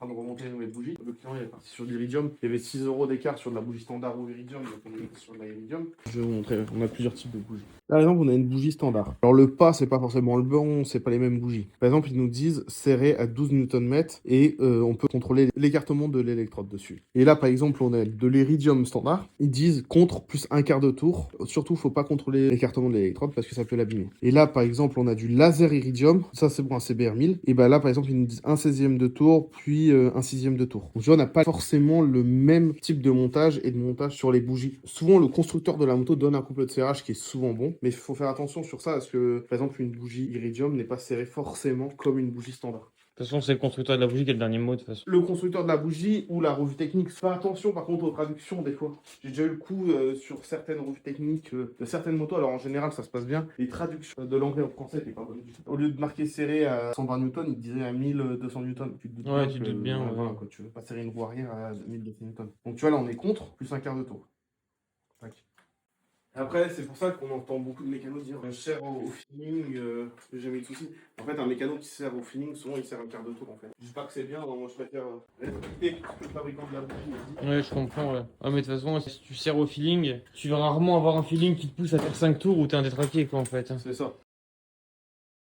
en train de remonter les nouvelles bougies. Le client il est parti sur de l'iridium. Il y avait 6 € d'écart sur de la bougie standard ou iridium, donc on est sur de l'iridium. Je vais vous montrer, on a plusieurs types de bougies. Par exemple, on a une bougie standard. Alors le pas, c'est pas forcément le bon, c'est pas les mêmes bougies. Par exemple, ils nous disent serré à 12 Nm et on peut contrôler l'écartement de l'électrode dessus. Et là, par exemple, on a de l'iridium standard. Ils disent contre plus un quart de tour. Surtout, faut pas contrôler l'écartement de l'électrode parce que ça peut l'abîmer. Et là, par exemple, on a du laser iridium. Ça, c'est pour un CBR1000. Et ben là, par exemple, ils nous disent un 16e de tour, puis un 6e de tour. Donc, tu vois, on n'a pas forcément le même type de montage et de montage sur les bougies. Souvent, le constructeur de la moto donne un couple de serrage qui est souvent bon. Mais il faut faire attention sur ça parce que, par exemple, une bougie iridium n'est pas serrée forcément comme une bougie standard. De toute façon, c'est le constructeur de la bougie qui a le dernier mot, de toute façon. Le constructeur de la bougie ou la revue technique, fais attention par contre aux traductions des fois. J'ai déjà eu le coup sur certaines revues techniques de certaines motos, alors en général ça se passe bien. Les traductions de l'anglais au français n'étaient pas bonnes du tout. Au lieu de marquer serré à 120 newtons, il disaient à 1200 newtons. Tu te doutes Ouais, bien tu te que, doutes bien, ouais. voilà, quoi, tu veux pas serrer une roue arrière à 1200 newtons. Donc tu vois là on est contre, plus un quart de tour. Tac. Après, c'est pour ça qu'on entend beaucoup de mécanos dire je sers au feeling, j'ai jamais eu de soucis. En fait, un mécano qui sert au feeling, souvent il sert un quart de tour en fait. Je dis pas que c'est bien, moi je préfère respecter ce que le fabricant de la bougie me dit. Ouais, je comprends, ouais. Ah, mais de toute façon, si tu sers au feeling, tu vas rarement avoir un feeling qui te pousse à faire 5 tours ou t'es un détraqué, quoi, en fait. C'est ça.